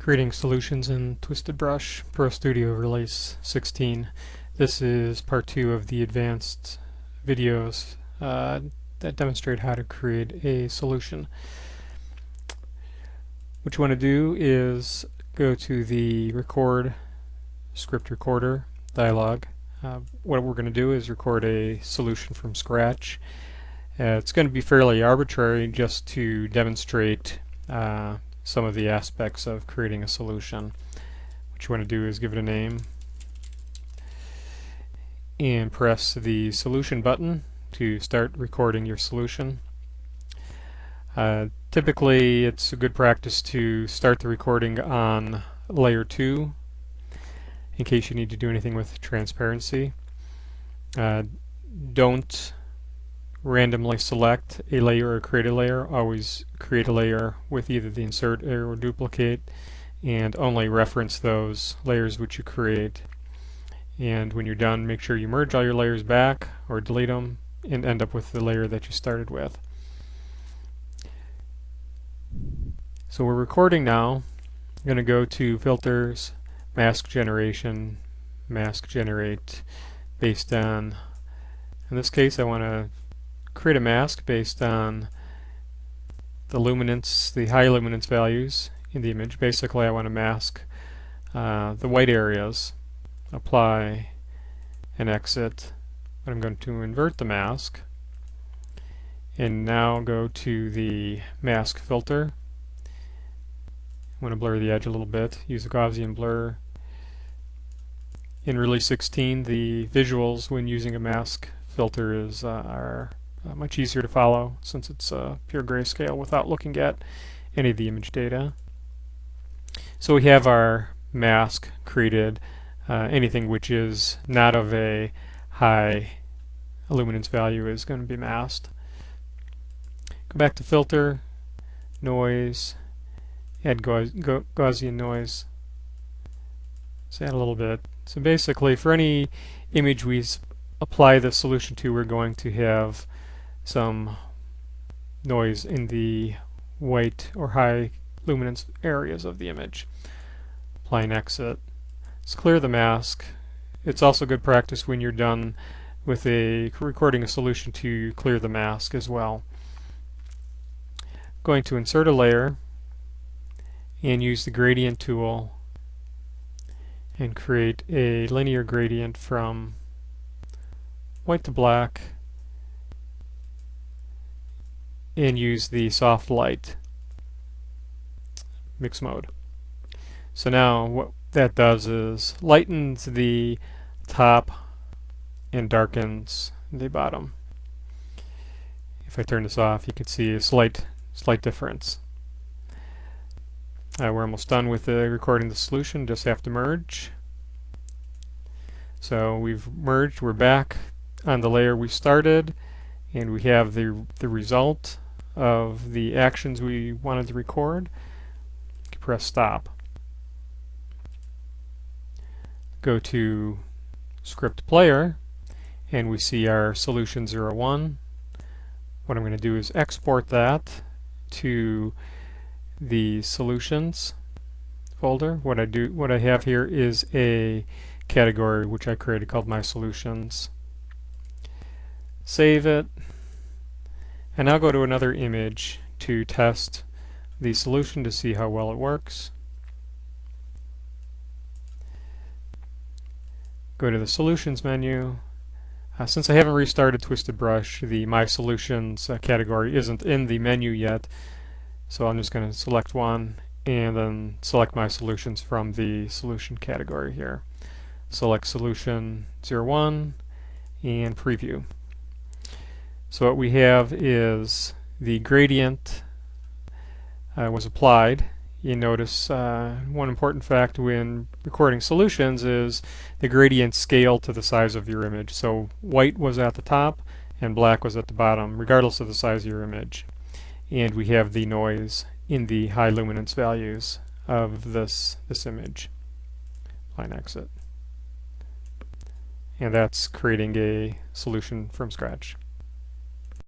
Creating solutions in TwistedBrush Pro Studio Release 16. This is part 2 of the advanced videos that demonstrate how to create a solution. What you want to do is go to the Record Script Recorder dialog. What we're going to do is record a solution from scratch. It's going to be fairly arbitrary just to demonstrate some of the aspects of creating a solution. What you want to do is give it a name and press the solution button to start recording your solution. Typically it's a good practice to start the recording on layer 2 in case you need to do anything with transparency. Don't randomly select a layer or create a layer. Always create a layer with either the insert or duplicate, and only reference those layers which you create. And when you're done, make sure you merge all your layers back or delete them and end up with the layer that you started with. So we're recording now. I'm going to go to Filters, Mask Generation, Mask Generate based on, in this case I want to create a mask based on the luminance, the high luminance values in the image. Basically I want to mask the white areas. Apply and exit. But I'm going to invert the mask and now go to the mask filter. I want to blur the edge a little bit. Use a Gaussian blur. In Release 16 the visuals when using a mask filter are much easier to follow since it's pure grayscale without looking at any of the image data. So we have our mask created. Anything which is not of a high luminance value is going to be masked. Go back to Filter, Noise, add Gaussian Noise. Let's add a little bit. So basically for any image we apply the solution to, we're going to have some noise in the white or high luminance areas of the image. Apply and exit. Let's clear the mask. It's also good practice when you're done with recording a solution to clear the mask as well. Going to insert a layer and use the gradient tool and create a linear gradient from white to black and use the soft light mix mode. So now what that does is lightens the top and darkens the bottom. If I turn this off, you can see a slight difference. We're almost done with recording the solution, just have to merge. So we've merged, we're back on the layer we started, and we have the result of the actions we wanted to record. Press stop. Go to Script Player and we see our solution 01. What I'm going to do is export that to the solutions folder. What I have here is a category which I created called My Solutions. Save it, and now go to another image to test the solution to see how well it works. Go to the Solutions menu. Since I haven't restarted TwistedBrush, the My Solutions category isn't in the menu yet, so I'm just going to select one and then select My Solutions from the Solution category here. Select Solution 01 and Preview. So what we have is the gradient was applied. You notice one important fact when recording solutions is the gradient scale to the size of your image. So white was at the top and black was at the bottom, regardless of the size of your image. And we have the noise in the high luminance values of this image. Apply and exit. And that's creating a solution from scratch.